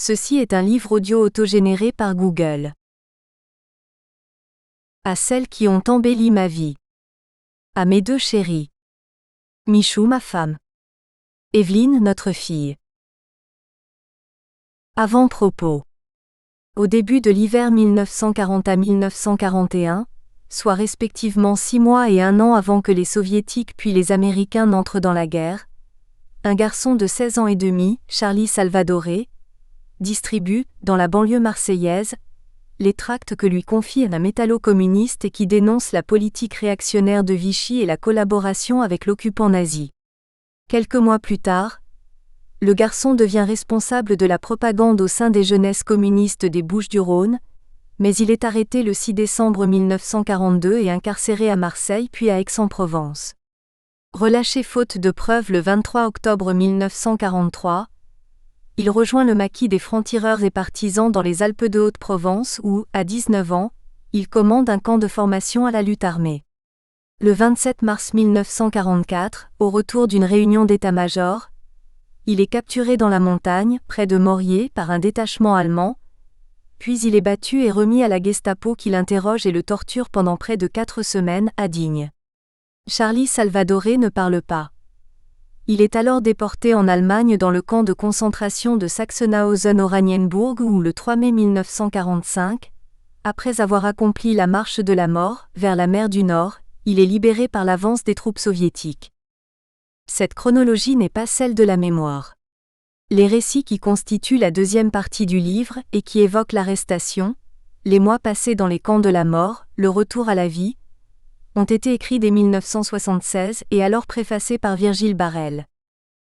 Ceci est un livre audio autogénéré par Google. À celles qui ont embelli ma vie. À mes deux chéris. Michou, ma femme. Evelyne, notre fille. Avant-propos. Au début de l'hiver 1940 à 1941, soit respectivement 6 mois et 1 an avant que les Soviétiques puis les Américains n'entrent dans la guerre, un garçon de 16 ans et demi, Charlie Salvadore, distribue, dans la banlieue marseillaise, les tracts que lui confie un métallo-communiste et qui dénonce la politique réactionnaire de Vichy et la collaboration avec l'occupant nazi. Quelques mois plus tard, le garçon devient responsable de la propagande au sein des jeunesses communistes des Bouches-du-Rhône, mais il est arrêté le 6 décembre 1942 et incarcéré à Marseille puis à Aix-en-Provence. Relâché faute de preuves le 23 octobre 1943, il rejoint le maquis des francs-tireurs et partisans dans les Alpes de Haute-Provence où, à 19 ans, il commande un camp de formation à la lutte armée. Le 27 mars 1944, au retour d'une réunion d'état-major, il est capturé dans la montagne, près de Moriez, par un détachement allemand, puis il est battu et remis à la Gestapo qui l'interroge et le torture pendant près de 4 semaines à Digne. Charlie Salvadore ne parle pas. Il est alors déporté en Allemagne dans le camp de concentration de Sachsenhausen-Oranienburg où le 3 mai 1945, après avoir accompli la marche de la mort vers la mer du Nord, il est libéré par l'avance des troupes soviétiques. Cette chronologie n'est pas celle de la mémoire. Les récits qui constituent la deuxième partie du livre et qui évoquent l'arrestation, les mois passés dans les camps de la mort, le retour à la vie, ont été écrits dès 1976 et alors préfacés par Virgile Barrel.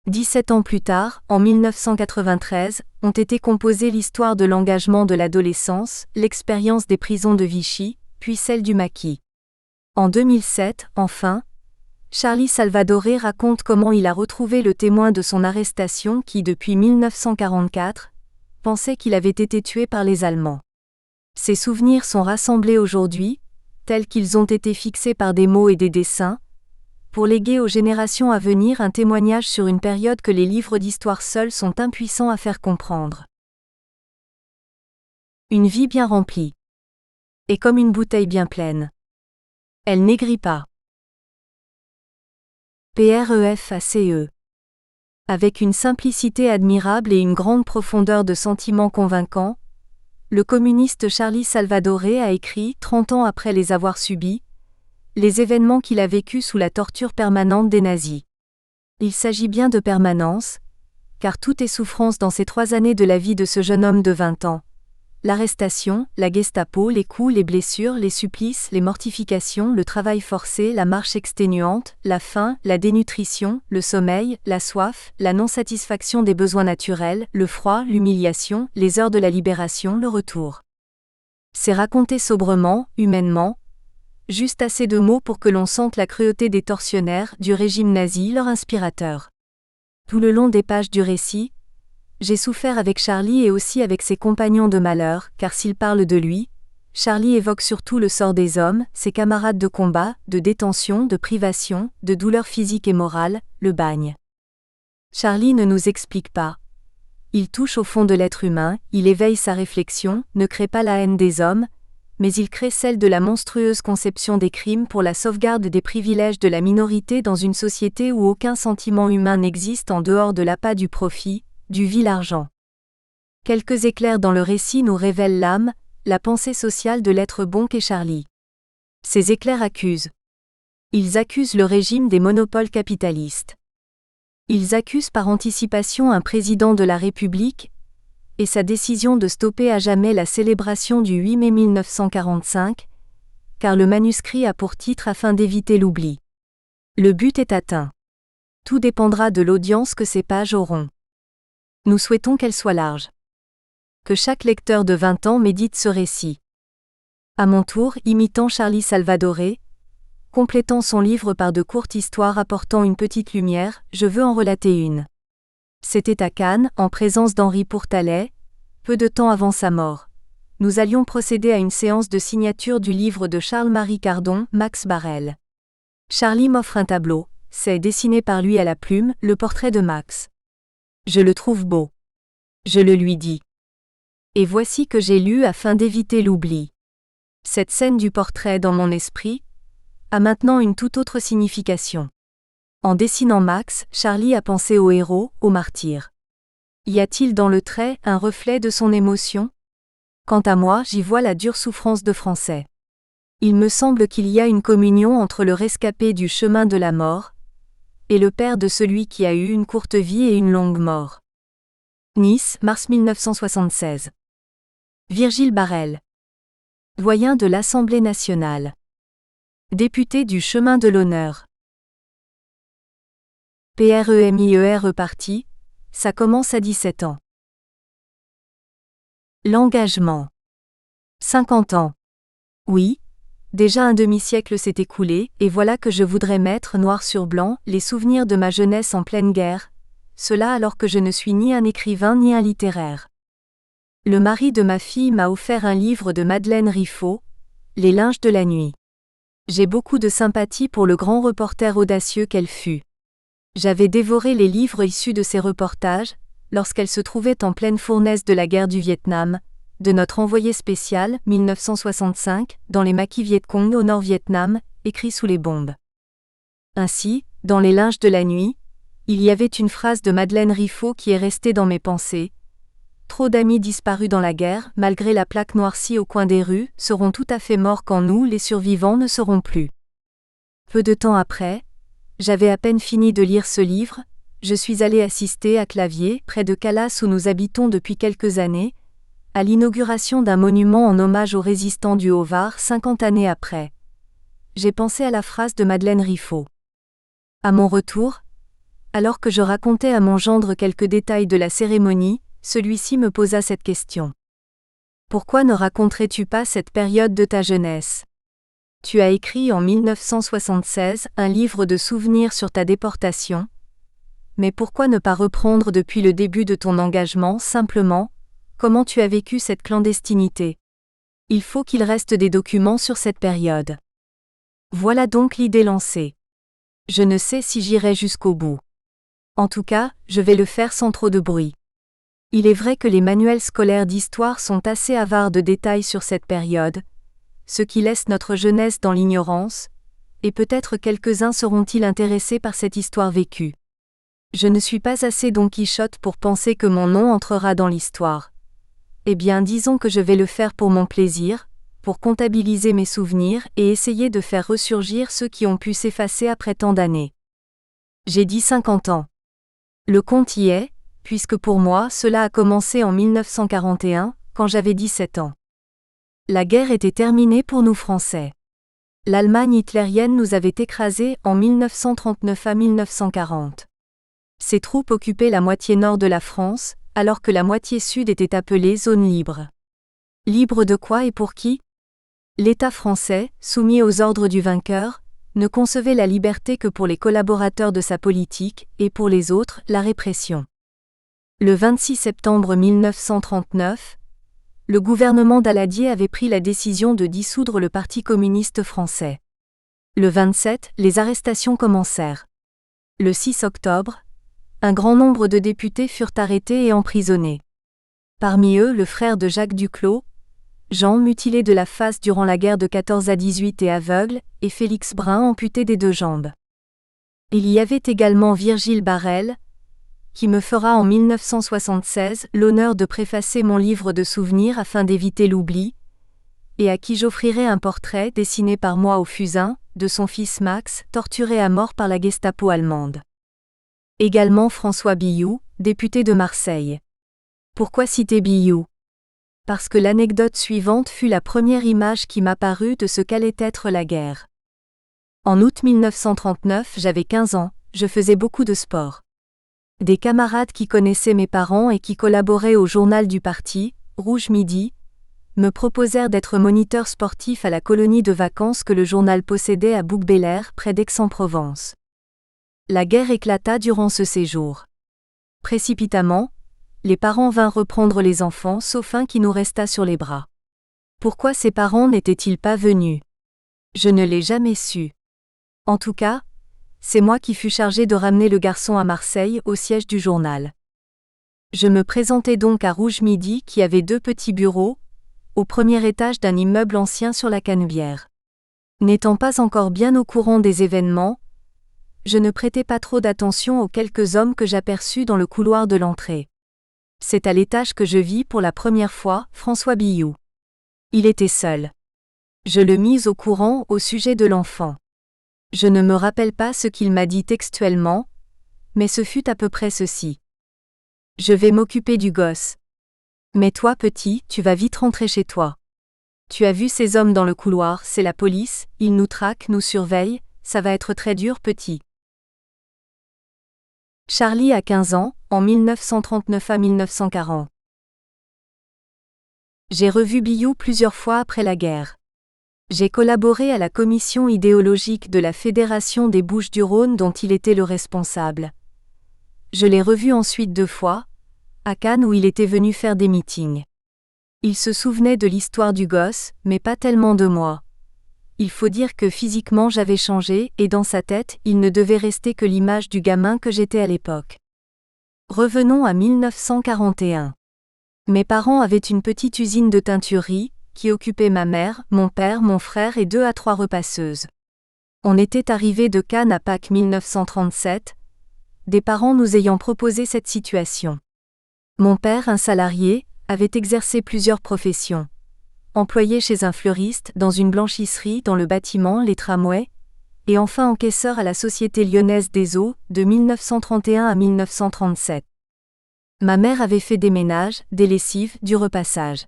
17 ans plus tard, en 1993, ont été composées l'histoire de l'engagement de l'adolescence, l'expérience des prisons de Vichy, puis celle du maquis. En 2007, enfin, Charlie Salvadore raconte comment il a retrouvé le témoin de son arrestation qui, depuis 1944, pensait qu'il avait été tué par les Allemands. Ces souvenirs sont rassemblés aujourd'hui, tels qu'ils ont été fixés par des mots et des dessins, pour léguer aux générations à venir un témoignage sur une période que les livres d'histoire seuls sont impuissants à faire comprendre. Une vie bien remplie. Et comme une bouteille bien pleine. Elle n'aigrit pas. PREFACE. Avec une simplicité admirable et une grande profondeur de sentiments convaincants, le communiste Charlie Salvadore a écrit, 30 ans après les avoir subis, les événements qu'il a vécus sous la torture permanente des nazis. Il s'agit bien de permanence, car tout est souffrance dans ces 3 années de la vie de ce jeune homme de 20 ans. L'arrestation, la Gestapo, les coups, les blessures, les supplices, les mortifications, le travail forcé, la marche exténuante, la faim, la dénutrition, le sommeil, la soif, la non-satisfaction des besoins naturels, le froid, l'humiliation, les heures de la libération, le retour. C'est raconté sobrement, humainement, juste assez de mots pour que l'on sente la cruauté des tortionnaires du régime nazi, leur inspirateur. Tout le long des pages du récit, j'ai souffert avec Charlie et aussi avec ses compagnons de malheur, car s'il parle de lui, Charlie évoque surtout le sort des hommes, ses camarades de combat, de détention, de privation, de douleur physique et morale, le bagne. Charlie ne nous explique pas. Il touche au fond de l'être humain, il éveille sa réflexion, ne crée pas la haine des hommes, mais il crée celle de la monstrueuse conception des crimes pour la sauvegarde des privilèges de la minorité dans une société où aucun sentiment humain n'existe en dehors de l'appât du profit, du vil argent. Quelques éclairs dans le récit nous révèlent l'âme, la pensée sociale de l'être bon qu'est Charlie. Ces éclairs accusent. Ils accusent le régime des monopoles capitalistes. Ils accusent par anticipation un président de la République et sa décision de stopper à jamais la célébration du 8 mai 1945, car le manuscrit a pour titre afin d'éviter l'oubli. Le but est atteint. Tout dépendra de l'audience que ces pages auront. Nous souhaitons qu'elle soit large. Que chaque lecteur de 20 ans médite ce récit. À mon tour, imitant Charlie Salvadore, complétant son livre par de courtes histoires apportant une petite lumière, je veux en relater une. C'était à Cannes, en présence d'Henri Pourtalais, peu de temps avant sa mort. Nous allions procéder à une séance de signature du livre de Charles-Marie Cardon, Max Barrel. Charlie m'offre un tableau, c'est dessiné par lui à la plume, le portrait de Max. Je le trouve beau. Je le lui dis. Et voici que j'ai lu afin d'éviter l'oubli. Cette scène du portrait dans mon esprit a maintenant une toute autre signification. En dessinant Max, Charlie a pensé au héros, au martyr. Y a-t-il dans le trait un reflet de son émotion ? Quant à moi, j'y vois la dure souffrance de Français. Il me semble qu'il y a une communion entre le rescapé du chemin de la mort et le père de celui qui a eu une courte vie et une longue mort. Nice, mars 1976. Virgile Barrel. Doyen de l'Assemblée nationale. Député du chemin de l'honneur. PREMIERE parti, ça commence à 17 ans. L'engagement. 50 ans. Oui, déjà un demi-siècle s'est écoulé, et voilà que je voudrais mettre noir sur blanc les souvenirs de ma jeunesse en pleine guerre, cela alors que je ne suis ni un écrivain ni un littéraire. Le mari de ma fille m'a offert un livre de Madeleine Riffaut, Les linges de la nuit. J'ai beaucoup de sympathie pour le grand reporter audacieux qu'elle fut. J'avais dévoré les livres issus de ses reportages, lorsqu'elle se trouvait en pleine fournaise de la guerre du Vietnam, de notre envoyé spécial, 1965, dans les maquis Viet Cong au Nord-Vietnam, écrit sous les bombes. Ainsi, dans Les linges de la nuit, il y avait une phrase de Madeleine Riffaut qui est restée dans mes pensées. Trop d'amis disparus dans la guerre, malgré la plaque noircie au coin des rues, seront tout à fait morts quand nous, les survivants, ne serons plus. Peu de temps après, j'avais à peine fini de lire ce livre, je suis allé assister à Claviers, près de Calas où nous habitons depuis quelques années, à l'inauguration d'un monument en hommage aux résistants du Haut-Var 50 années après. J'ai pensé à la phrase de Madeleine Riffaut. À mon retour, alors que je racontais à mon gendre quelques détails de la cérémonie, celui-ci me posa cette question. Pourquoi ne raconterais-tu pas cette période de ta jeunesse ? Tu as écrit en 1976 un livre de souvenirs sur ta déportation. Mais pourquoi ne pas reprendre depuis le début de ton engagement simplement, comment tu as vécu cette clandestinité ? Il faut qu'il reste des documents sur cette période. Voilà donc l'idée lancée. Je ne sais si j'irai jusqu'au bout. En tout cas, je vais le faire sans trop de bruit. Il est vrai que les manuels scolaires d'histoire sont assez avares de détails sur cette période, ce qui laisse notre jeunesse dans l'ignorance, et peut-être quelques-uns seront-ils intéressés par cette histoire vécue. Je ne suis pas assez Don Quichotte pour penser que mon nom entrera dans l'histoire. Eh bien, disons que je vais le faire pour mon plaisir, pour comptabiliser mes souvenirs et essayer de faire ressurgir ceux qui ont pu s'effacer après tant d'années. J'ai dit 50 ans. Le compte y est, puisque pour moi cela a commencé en 1941, quand j'avais 17 ans. La guerre était terminée pour nous Français. L'Allemagne hitlérienne nous avait écrasés en 1939 à 1940. Ses troupes occupaient la moitié nord de la France, alors que la moitié sud était appelée zone libre. Libre de quoi et pour qui ? L'État français, soumis aux ordres du vainqueur, ne concevait la liberté que pour les collaborateurs de sa politique, et pour les autres, la répression. Le 26 septembre 1939, le gouvernement Daladier avait pris la décision de dissoudre le Parti communiste français. Le 27, les arrestations commencèrent. Le 6 octobre, un grand nombre de députés furent arrêtés et emprisonnés. Parmi eux, le frère de Jacques Duclos, Jean mutilé de la face durant la guerre de 14 à 18 et aveugle, et Félix Brun amputé des 2 jambes. Il y avait également Virgile Barrel, qui me fera en 1976 l'honneur de préfacer mon livre de souvenirs afin d'éviter l'oubli, et à qui j'offrirai un portrait dessiné par moi au fusain, de son fils Max, torturé à mort par la Gestapo allemande. Également François Billoux, député de Marseille. Pourquoi citer Billoux ? Parce que l'anecdote suivante fut la première image qui m'apparut de ce qu'allait être la guerre. En août 1939, j'avais 15 ans, je faisais beaucoup de sport. Des camarades qui connaissaient mes parents et qui collaboraient au journal du parti, Rouge Midi, me proposèrent d'être moniteur sportif à la colonie de vacances que le journal possédait à Bouc-Bélair, près d'Aix-en-Provence. La guerre éclata durant ce séjour. Précipitamment, les parents vinrent reprendre les enfants sauf un qui nous resta sur les bras. Pourquoi ces parents n'étaient-ils pas venus ? Je ne l'ai jamais su. En tout cas, c'est moi qui fus chargé de ramener le garçon à Marseille au siège du journal. Je me présentai donc à Rouge Midi qui avait 2 petits bureaux, au premier étage d'un immeuble ancien sur la Canebière. N'étant pas encore bien au courant des événements, je ne prêtai pas trop d'attention aux quelques hommes que j'aperçus dans le couloir de l'entrée. C'est à l'étage que je vis pour la première fois François Billoux. Il était seul. Je le mis au courant au sujet de l'enfant. Je ne me rappelle pas ce qu'il m'a dit textuellement, mais ce fut à peu près ceci. Je vais m'occuper du gosse. Mais toi, petit, tu vas vite rentrer chez toi. Tu as vu ces hommes dans le couloir, c'est la police, ils nous traquent, nous surveillent, ça va être très dur, petit. Charlie a 15 ans, en 1939 à 1940. J'ai revu Billoux plusieurs fois après la guerre. J'ai collaboré à la commission idéologique de la Fédération des Bouches-du-Rhône dont il était le responsable. Je l'ai revu ensuite 2 fois, à Cannes où il était venu faire des meetings. Il se souvenait de l'histoire du gosse, mais pas tellement de moi. Il faut dire que physiquement j'avais changé et dans sa tête, il ne devait rester que l'image du gamin que j'étais à l'époque. Revenons à 1941. Mes parents avaient une petite usine de teinturerie, qui occupait ma mère, mon père, mon frère et 2 à 3 repasseuses. On était arrivés de Cannes à Pâques 1937, des parents nous ayant proposé cette situation. Mon père, un salarié, avait exercé plusieurs professions. Employé chez un fleuriste, dans une blanchisserie, dans le bâtiment, les tramways, et enfin encaisseur à la Société lyonnaise des eaux, de 1931 à 1937. Ma mère avait fait des ménages, des lessives, du repassage.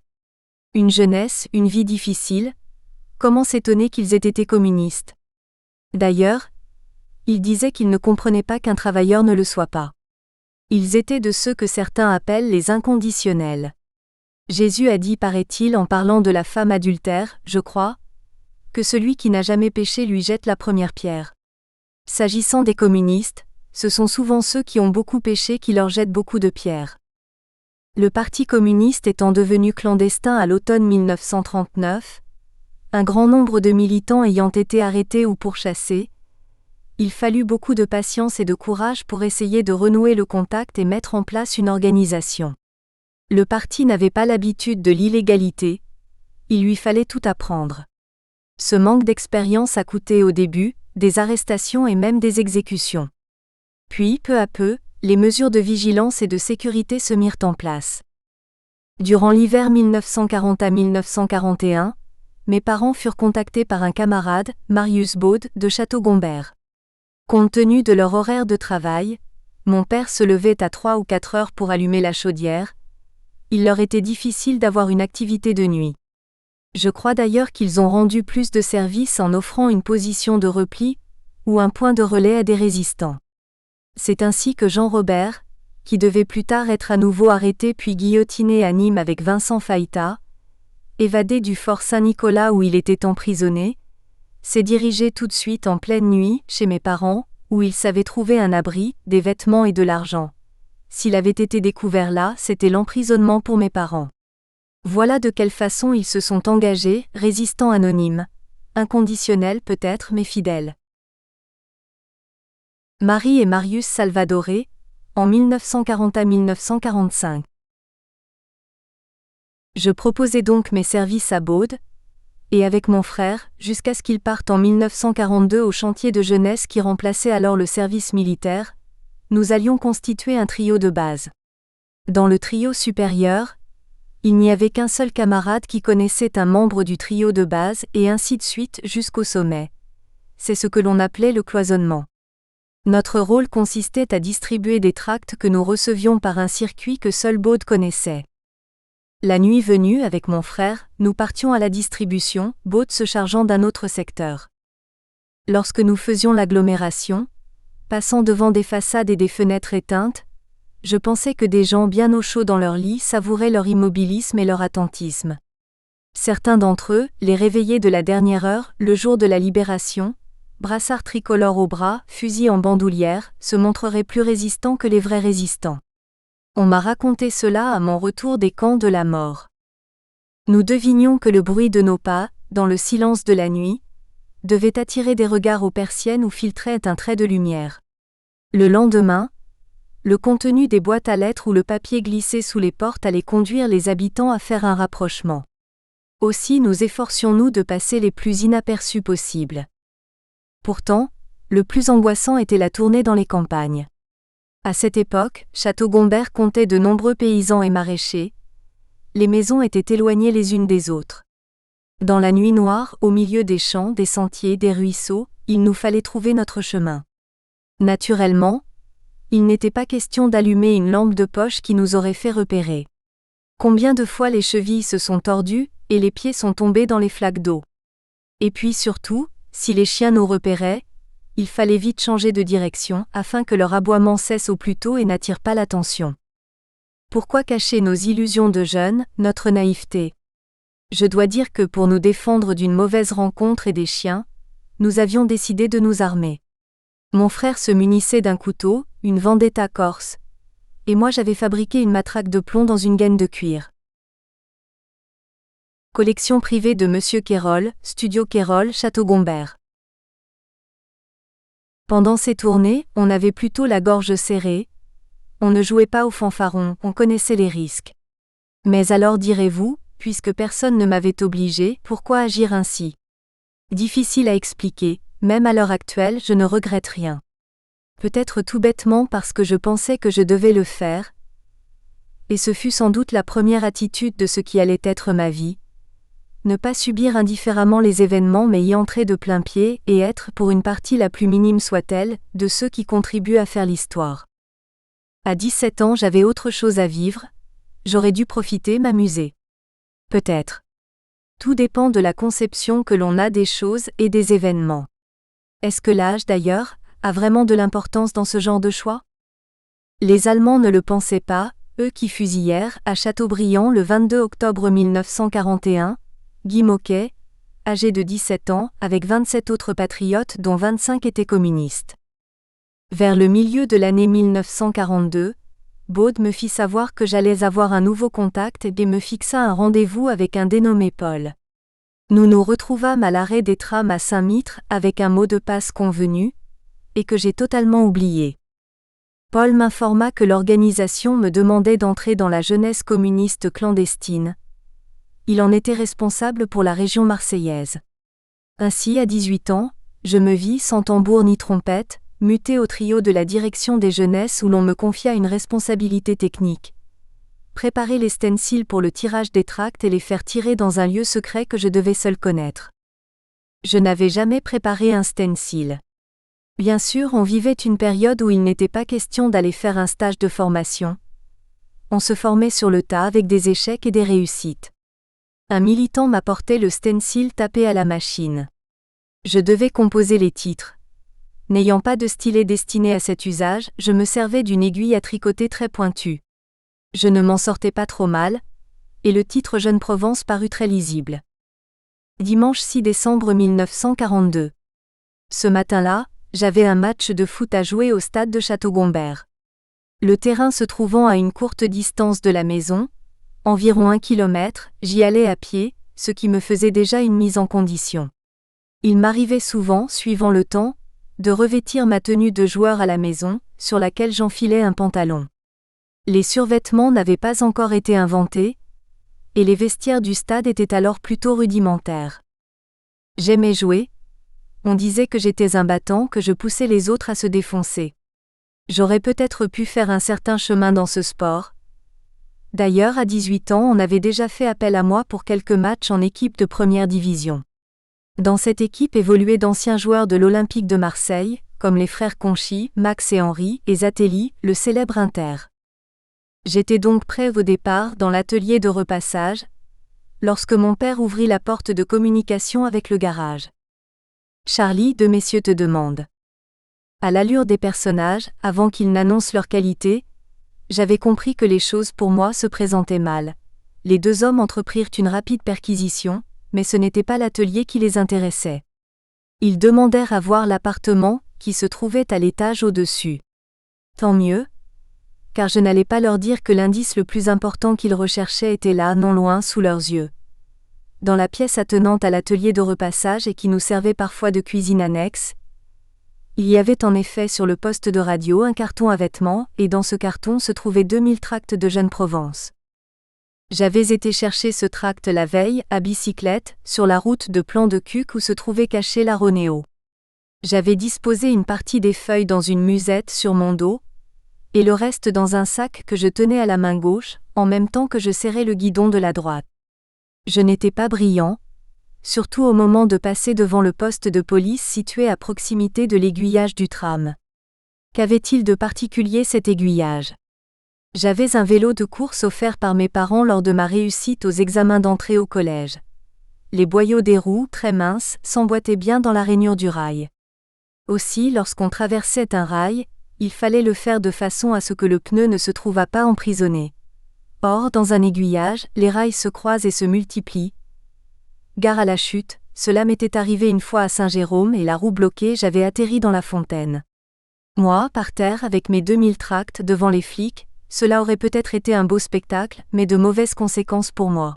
Une jeunesse, une vie difficile, comment s'étonner qu'ils aient été communistes? D'ailleurs, ils disaient qu'ils ne comprenaient pas qu'un travailleur ne le soit pas. Ils étaient de ceux que certains appellent les inconditionnels. Jésus a dit, paraît-il, en parlant de la femme adultère, je crois, que celui qui n'a jamais péché lui jette la première pierre. S'agissant des communistes, ce sont souvent ceux qui ont beaucoup péché qui leur jettent beaucoup de pierres. Le Parti communiste étant devenu clandestin à l'automne 1939, un grand nombre de militants ayant été arrêtés ou pourchassés, il fallut beaucoup de patience et de courage pour essayer de renouer le contact et mettre en place une organisation. Le parti n'avait pas l'habitude de l'illégalité, il lui fallait tout apprendre. Ce manque d'expérience a coûté au début des arrestations et même des exécutions. Puis, peu à peu, les mesures de vigilance et de sécurité se mirent en place. Durant l'hiver 1940 à 1941, mes parents furent contactés par un camarade, Marius Baud, de Château-Gombert. Compte tenu de leur horaire de travail, mon père se levait à 3 ou 4 heures pour allumer la chaudière. Il leur était difficile d'avoir une activité de nuit. Je crois d'ailleurs qu'ils ont rendu plus de service en offrant une position de repli ou un point de relais à des résistants. C'est ainsi que Jean Robert, qui devait plus tard être à nouveau arrêté puis guillotiné à Nîmes avec Vincent Fayta, évadé du fort Saint-Nicolas où il était emprisonné, s'est dirigé tout de suite en pleine nuit chez mes parents, où il savait trouver un abri, des vêtements et de l'argent. S'il avait été découvert là, c'était l'emprisonnement pour mes parents. Voilà de quelle façon ils se sont engagés, résistants anonymes. Inconditionnels peut-être mais fidèles. Marie et Marius Salvadoré, en 1940 à 1945. Je proposai donc mes services à Baud, et avec mon frère, jusqu'à ce qu'il parte en 1942 au chantier de jeunesse qui remplaçait alors le service militaire, nous allions constituer un trio de base. Dans le trio supérieur, il n'y avait qu'un seul camarade qui connaissait un membre du trio de base et ainsi de suite jusqu'au sommet. C'est ce que l'on appelait le cloisonnement. Notre rôle consistait à distribuer des tracts que nous recevions par un circuit que seul Baud connaissait. La nuit venue, avec mon frère, nous partions à la distribution, Baud se chargeant d'un autre secteur. Lorsque nous faisions l'agglomération, passant devant des façades et des fenêtres éteintes, je pensais que des gens bien au chaud dans leur lit savouraient leur immobilisme et leur attentisme. Certains d'entre eux, les réveillés de la dernière heure, le jour de la libération, brassard tricolore au bras, fusil en bandoulière, se montreraient plus résistants que les vrais résistants. On m'a raconté cela à mon retour des camps de la mort. Nous devinions que le bruit de nos pas, dans le silence de la nuit, devait attirer des regards aux persiennes où filtrait un trait de lumière. Le lendemain, Le contenu des boîtes à lettres ou le papier glissé sous les portes allait conduire les habitants à faire un rapprochement. Aussi nous efforcions-nous de passer les plus inaperçus possibles. Pourtant, le plus angoissant était la tournée dans les campagnes. À cette époque, Château-Gombert comptait de nombreux paysans et maraîchers. Les maisons étaient éloignées les unes des autres. Dans la nuit noire, au milieu des champs, des sentiers, des ruisseaux, il nous fallait trouver notre chemin. Naturellement, il n'était pas question d'allumer une lampe de poche qui nous aurait fait repérer. Combien de fois les chevilles se sont tordues, et les pieds sont tombés dans les flaques d'eau. Et puis surtout, si les chiens nous repéraient, il fallait vite changer de direction, afin que leur aboiement cesse au plus tôt et n'attire pas l'attention. Pourquoi cacher nos illusions de jeunes, notre naïveté ? Je dois dire que pour nous défendre d'une mauvaise rencontre et des chiens, nous avions décidé de nous armer. Mon frère se munissait d'un couteau, une Vendetta corse, et moi j'avais fabriqué une matraque de plomb dans une gaine de cuir. Collection privée de Monsieur Quérol, Studio Quérol, Château-Gombert. Pendant ces tournées, on avait plutôt la gorge serrée. On ne jouait pas au fanfaron, on connaissait les risques. Mais alors direz-vous, puisque personne ne m'avait obligé, pourquoi agir ainsi ? Difficile à expliquer, même à l'heure actuelle, je ne regrette rien. Peut-être tout bêtement parce que je pensais que je devais le faire. Et ce fut sans doute la première attitude de ce qui allait être ma vie. Ne pas subir indifféremment les événements mais y entrer de plein pied et être, pour une partie la plus minime soit-elle, de ceux qui contribuent à faire l'histoire. À 17 ans j'avais autre chose à vivre, j'aurais dû profiter, m'amuser. Peut-être. Tout dépend de la conception que l'on a des choses et des événements. Est-ce que l'âge, d'ailleurs, a vraiment de l'importance dans ce genre de choix ? Les Allemands ne le pensaient pas, eux qui fusillèrent, à Châteaubriand le 22 octobre 1941, Guy Môquet, âgé de 17 ans, avec 27 autres patriotes dont 25 étaient communistes. Vers le milieu de l'année 1942, Baud me fit savoir que j'allais avoir un nouveau contact et me fixa un rendez-vous avec un dénommé Paul. Nous nous retrouvâmes à l'arrêt des trams à Saint-Mitre avec un mot de passe convenu, et que j'ai totalement oublié. Paul m'informa que l'organisation me demandait d'entrer dans la jeunesse communiste clandestine. Il en était responsable pour la région marseillaise. Ainsi, à 18 ans, je me vis, sans tambour ni trompette, muté au trio de la direction des jeunesses où l'on me confia une responsabilité technique. Préparer les stencils pour le tirage des tracts et les faire tirer dans un lieu secret que je devais seul connaître. Je n'avais jamais préparé un stencil. Bien sûr, on vivait une période où il n'était pas question d'aller faire un stage de formation. On se formait sur le tas avec des échecs et des réussites. Un militant m'apportait le stencil tapé à la machine. Je devais composer les titres. N'ayant pas de stylet destiné à cet usage, je me servais d'une aiguille à tricoter très pointue. Je ne m'en sortais pas trop mal, et le titre Jeune Provence parut très lisible. Dimanche 6 décembre 1942. Ce matin-là, j'avais un match de foot à jouer au stade de Château-Gombert. Le terrain se trouvant à une courte distance de la maison, environ 1 kilomètre, j'y allais à pied, ce qui me faisait déjà une mise en condition. Il m'arrivait souvent, suivant le temps, de revêtir ma tenue de joueur à la maison, sur laquelle j'enfilais un pantalon. Les survêtements n'avaient pas encore été inventés, et les vestiaires du stade étaient alors plutôt rudimentaires. J'aimais jouer. On disait que j'étais un battant, que je poussais les autres à se défoncer. J'aurais peut-être pu faire un certain chemin dans ce sport. D'ailleurs, à 18 ans, on avait déjà fait appel à moi pour quelques matchs en équipe de première division. Dans cette équipe évoluaient d'anciens joueurs de l'Olympique de Marseille, comme les frères Conchy, Max et Henri, et Zatelli, le célèbre Inter. J'étais donc prêt au départ dans l'atelier de repassage, lorsque mon père ouvrit la porte de communication avec le garage. Charlie, deux messieurs te demandent. À l'allure des personnages, avant qu'ils n'annoncent leur qualité, j'avais compris que les choses pour moi se présentaient mal. Les deux hommes entreprirent une rapide perquisition, mais ce n'était pas l'atelier qui les intéressait. Ils demandèrent à voir l'appartement, qui se trouvait à l'étage au-dessus. Tant mieux, car je n'allais pas leur dire que l'indice le plus important qu'ils recherchaient était là, non loin, sous leurs yeux. Dans la pièce attenante à l'atelier de repassage et qui nous servait parfois de cuisine annexe, Il y avait en effet sur le poste de radio un carton à vêtements, et dans ce carton se trouvaient 2000 tracts de Jeune Provence. J'avais été chercher ce tract la veille, à bicyclette, sur la route de Plan de Cuc où se trouvait caché la Ronéo. J'avais disposé une partie des feuilles dans une musette sur mon dos, et le reste dans un sac que je tenais à la main gauche, en même temps que je serrais le guidon de la droite. Je n'étais pas brillant, surtout au moment de passer devant le poste de police situé à proximité de l'aiguillage du tram. Qu'avait-il de particulier cet aiguillage ? J'avais un vélo de course offert par mes parents lors de ma réussite aux examens d'entrée au collège. Les boyaux des roues, très minces, s'emboîtaient bien dans la rainure du rail. Aussi, lorsqu'on traversait un rail, il fallait le faire de façon à ce que le pneu ne se trouvât pas emprisonné. Or, dans un aiguillage, les rails se croisent et se multiplient. Gare à la chute, cela m'était arrivé une fois à Saint-Jérôme et la roue bloquée, j'avais atterri dans la fontaine. Moi, par terre avec mes 2000 tracts devant les flics, cela aurait peut-être été un beau spectacle, mais de mauvaises conséquences pour moi.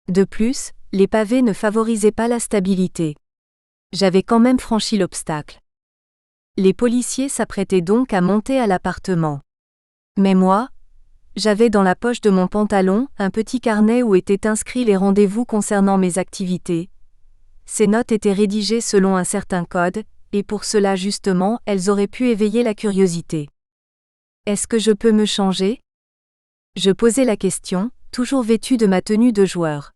De plus, les pavés ne favorisaient pas la stabilité. J'avais quand même franchi l'obstacle. Les policiers s'apprêtaient donc à monter à l'appartement. Mais moi, j'avais dans la poche de mon pantalon un petit carnet où étaient inscrits les rendez-vous concernant mes activités. Ces notes étaient rédigées selon un certain code, et pour cela justement, elles auraient pu éveiller la curiosité. Est-ce que je peux me changer ? Je posais la question, toujours vêtu de ma tenue de joueur.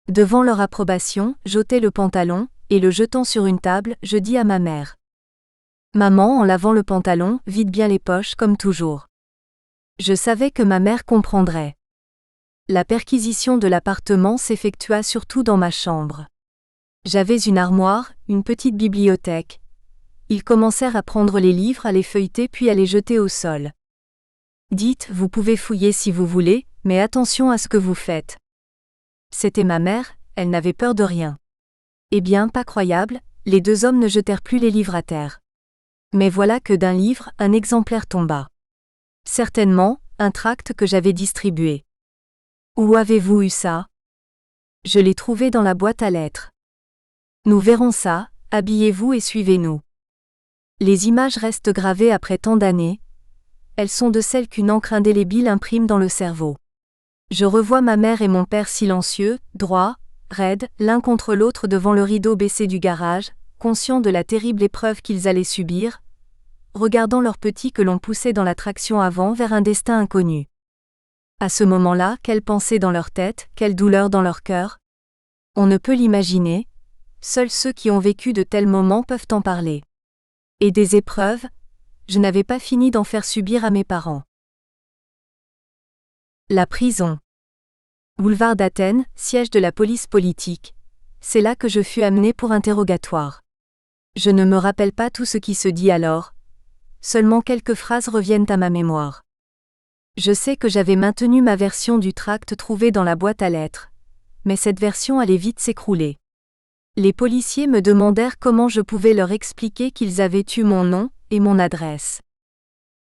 Devant leur approbation, j'ôtai le pantalon, et le jetant sur une table, je dis à ma mère. Maman, en lavant le pantalon, vide bien les poches comme toujours. Je savais que ma mère comprendrait. La perquisition de l'appartement s'effectua surtout dans ma chambre. J'avais une armoire, une petite bibliothèque. Ils commencèrent à prendre les livres, à les feuilleter puis à les jeter au sol. Dites, vous pouvez fouiller si vous voulez, mais attention à ce que vous faites. C'était ma mère, elle n'avait peur de rien. Eh bien, pas croyable, les deux hommes ne jetèrent plus les livres à terre. Mais voilà que d'un livre, un exemplaire tomba. Certainement, un tract que j'avais distribué. Où avez-vous eu ça ? Je l'ai trouvé dans la boîte à lettres. Nous verrons ça, habillez-vous et suivez-nous. Les images restent gravées après tant d'années. Elles sont de celles qu'une encre indélébile imprime dans le cerveau. Je revois ma mère et mon père silencieux, droits, raides, l'un contre l'autre devant le rideau baissé du garage, conscients de la terrible épreuve qu'ils allaient subir, regardant leur petit que l'on poussait dans la traction avant vers un destin inconnu. À ce moment-là, quelles pensées dans leur tête, quelle douleur dans leur cœur ? On ne peut l'imaginer, seuls ceux qui ont vécu de tels moments peuvent en parler. Et des épreuves, je n'avais pas fini d'en faire subir à mes parents. La prison. Boulevard d'Athènes, siège de la police politique. C'est là que je fus amené pour interrogatoire. Je ne me rappelle pas tout ce qui se dit alors. Seulement quelques phrases reviennent à ma mémoire. Je sais que j'avais maintenu ma version du tract trouvé dans la boîte à lettres. Mais cette version allait vite s'écrouler. Les policiers me demandèrent comment je pouvais leur expliquer qu'ils avaient eu mon nom et mon adresse.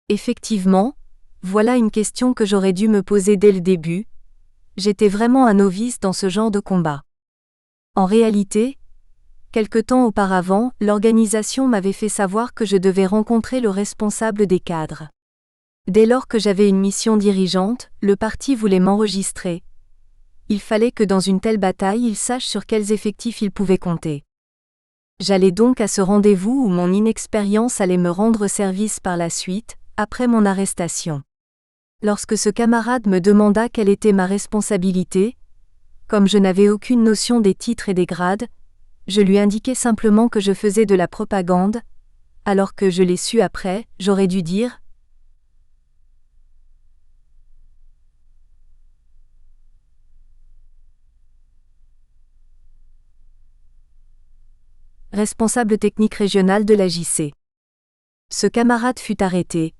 Effectivement, voilà une question que j'aurais dû me poser dès le début. J'étais vraiment un novice dans ce genre de combat. En réalité, quelque temps auparavant, l'organisation m'avait fait savoir que je devais rencontrer le responsable des cadres. Dès lors que j'avais une mission dirigeante, le parti voulait m'enregistrer. Il fallait que dans une telle bataille il sache sur quels effectifs il pouvait compter. J'allais donc à ce rendez-vous où mon inexpérience allait me rendre service par la suite, après mon arrestation. Lorsque ce camarade me demanda quelle était ma responsabilité, comme je n'avais aucune notion des titres et des grades, je lui indiquai simplement que je faisais de la propagande, alors que je l'ai su après, j'aurais dû dire responsable technique régional de la JC. Ce camarade fut arrêté.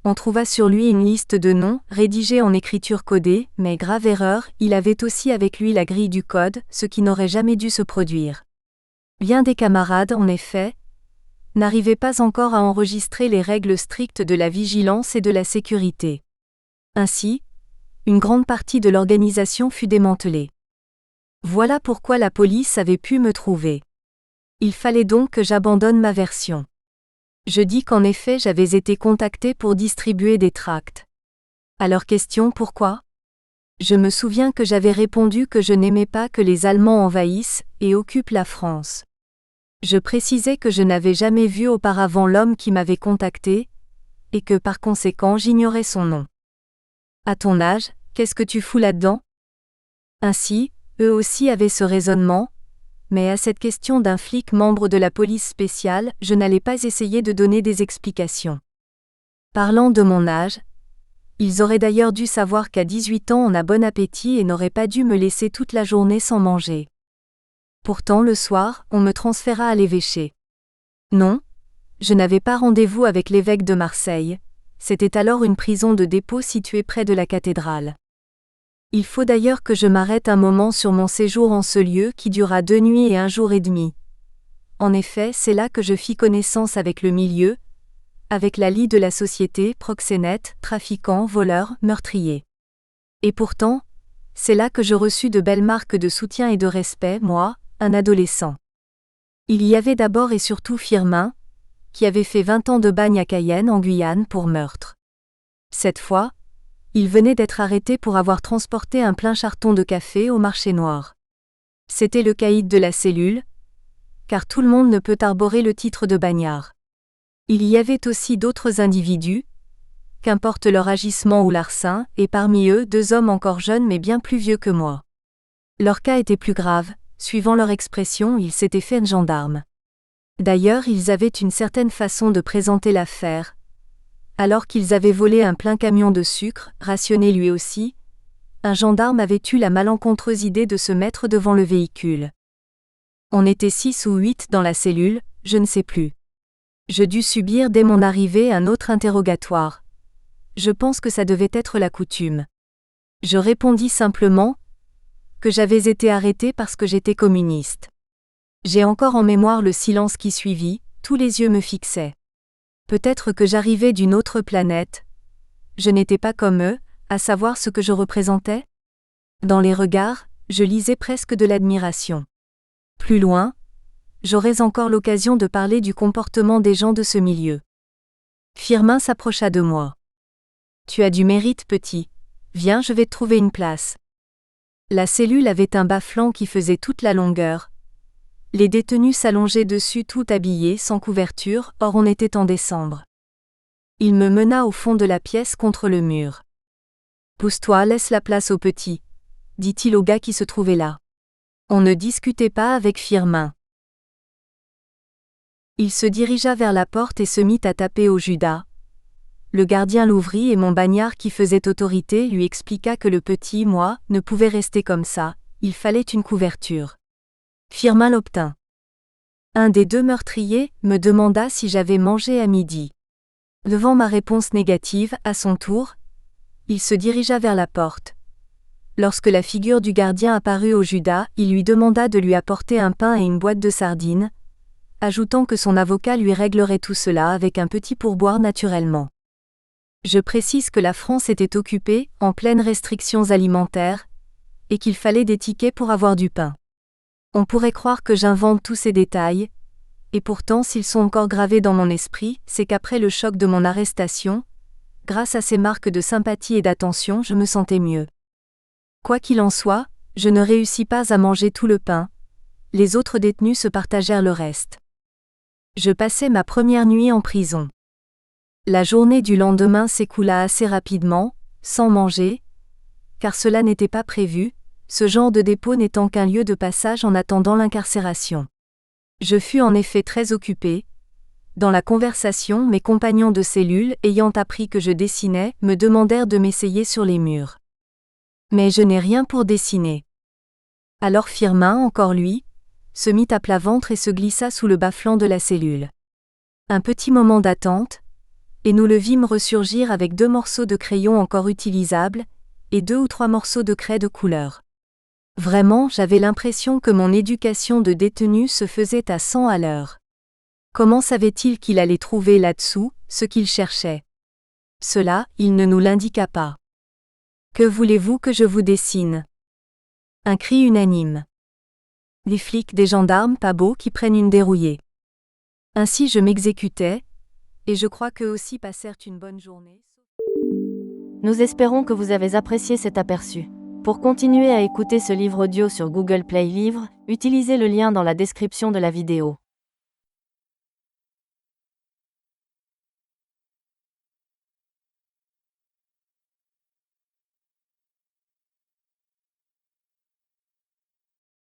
On trouva sur lui une liste de noms, rédigée en écriture codée, mais grave erreur, il avait aussi avec lui la grille du code, ce qui n'aurait jamais dû se produire. Bien des camarades, en effet, n'arrivaient pas encore à enregistrer les règles strictes de la vigilance et de la sécurité. Ainsi, une grande partie de l'organisation fut démantelée. Voilà pourquoi la police avait pu me trouver. Il fallait donc que j'abandonne ma version. Je dis qu'en effet j'avais été contacté pour distribuer des tracts. À leur question pourquoi ? Je me souviens que j'avais répondu que je n'aimais pas que les Allemands envahissent et occupent la France. Je précisais que je n'avais jamais vu auparavant l'homme qui m'avait contacté, et que par conséquent j'ignorais son nom. À ton âge, qu'est-ce que tu fous là-dedans ? Ainsi, eux aussi avaient ce raisonnement, mais à cette question d'un flic membre de la police spéciale, je n'allais pas essayer de donner des explications. Parlant de mon âge, ils auraient d'ailleurs dû savoir qu'à 18 ans on a bon appétit et n'auraient pas dû me laisser toute la journée sans manger. Pourtant le soir, on me transféra à l'évêché. Non, je n'avais pas rendez-vous avec l'évêque de Marseille, c'était alors une prison de dépôt située près de la cathédrale. Il faut d'ailleurs que je m'arrête un moment sur mon séjour en ce lieu qui dura 2 nuits et 1 jour et demi. En effet, c'est là que je fis connaissance avec le milieu, avec la lie de la société, proxénètes, trafiquants, voleurs, meurtriers. Et pourtant, c'est là que je reçus de belles marques de soutien et de respect, moi, un adolescent. Il y avait d'abord et surtout Firmin, qui avait fait 20 ans de bagne à Cayenne en Guyane pour meurtre. Cette fois, il venait d'être arrêté pour avoir transporté un plein charton de café au marché noir. C'était le caïd de la cellule, car tout le monde ne peut arborer le titre de bagnard. Il y avait aussi d'autres individus, qu'importe leur agissement ou larcin, et parmi eux 2 hommes encore jeunes mais bien plus vieux que moi. Leur cas était plus grave, suivant leur expression ils s'étaient fait gendarmes. D'ailleurs ils avaient une certaine façon de présenter l'affaire. Alors qu'ils avaient volé un plein camion de sucre, rationné lui aussi, un gendarme avait eu la malencontreuse idée de se mettre devant le véhicule. On était 6 ou 8 dans la cellule, je ne sais plus. Je dus subir dès mon arrivée un autre interrogatoire. Je pense que ça devait être la coutume. Je répondis simplement que j'avais été arrêté parce que j'étais communiste. J'ai encore en mémoire le silence qui suivit, tous les yeux me fixaient. Peut-être que j'arrivais d'une autre planète. Je n'étais pas comme eux, à savoir ce que je représentais. Dans les regards, je lisais presque de l'admiration. Plus loin, j'aurais encore l'occasion de parler du comportement des gens de ce milieu. Firmin s'approcha de moi. « Tu as du mérite, petit. Viens, je vais te trouver une place. » La cellule avait un bas-flanc qui faisait toute la longueur. Les détenus s'allongeaient dessus tout habillés, sans couverture, or on était en décembre. Il me mena au fond de la pièce contre le mur. « Pousse-toi, laisse la place au petit, » dit-il au gars qui se trouvait là. On ne discutait pas avec Firmin. Il se dirigea vers la porte et se mit à taper au Judas. Le gardien l'ouvrit et mon bagnard qui faisait autorité lui expliqua que le petit, moi, ne pouvait rester comme ça, il fallait une couverture. Firmin l'obtint. Un des 2 meurtriers me demanda si j'avais mangé à midi. Devant ma réponse négative, à son tour, il se dirigea vers la porte. Lorsque la figure du gardien apparut au Judas, il lui demanda de lui apporter un pain et une boîte de sardines, ajoutant que son avocat lui réglerait tout cela avec un petit pourboire naturellement. Je précise que la France était occupée, en pleines restrictions alimentaires, et qu'il fallait des tickets pour avoir du pain. On pourrait croire que j'invente tous ces détails, et pourtant s'ils sont encore gravés dans mon esprit, c'est qu'après le choc de mon arrestation, grâce à ces marques de sympathie et d'attention, je me sentais mieux. Quoi qu'il en soit, je ne réussis pas à manger tout le pain, les autres détenus se partagèrent le reste. Je passai ma première nuit en prison. La journée du lendemain s'écoula assez rapidement, sans manger, car cela n'était pas prévu, ce genre de dépôt n'étant qu'un lieu de passage en attendant l'incarcération. Je fus en effet très occupé. Dans la conversation, mes compagnons de cellule, ayant appris que je dessinais, me demandèrent de m'essayer sur les murs. Mais je n'ai rien pour dessiner. Alors Firmin, encore lui, se mit à plat ventre et se glissa sous le bas-flanc de la cellule. Un petit moment d'attente, et nous le vîmes ressurgir avec 2 morceaux de crayon encore utilisables, et 2 ou 3 morceaux de craie de couleur. Vraiment, j'avais l'impression que mon éducation de détenu se faisait à 100 à l'heure. Comment savait-il qu'il allait trouver là-dessous ce qu'il cherchait ? Cela, il ne nous l'indiqua pas. Que voulez-vous que je vous dessine ? Un cri unanime. Des flics, des gendarmes pas beaux qui prennent une dérouillée. Ainsi je m'exécutais, Et je crois qu'eux aussi passèrent une bonne journée. Nous espérons que vous avez apprécié cet aperçu. Pour continuer à écouter ce livre audio sur Google Play Livres, utilisez le lien dans la description de la vidéo.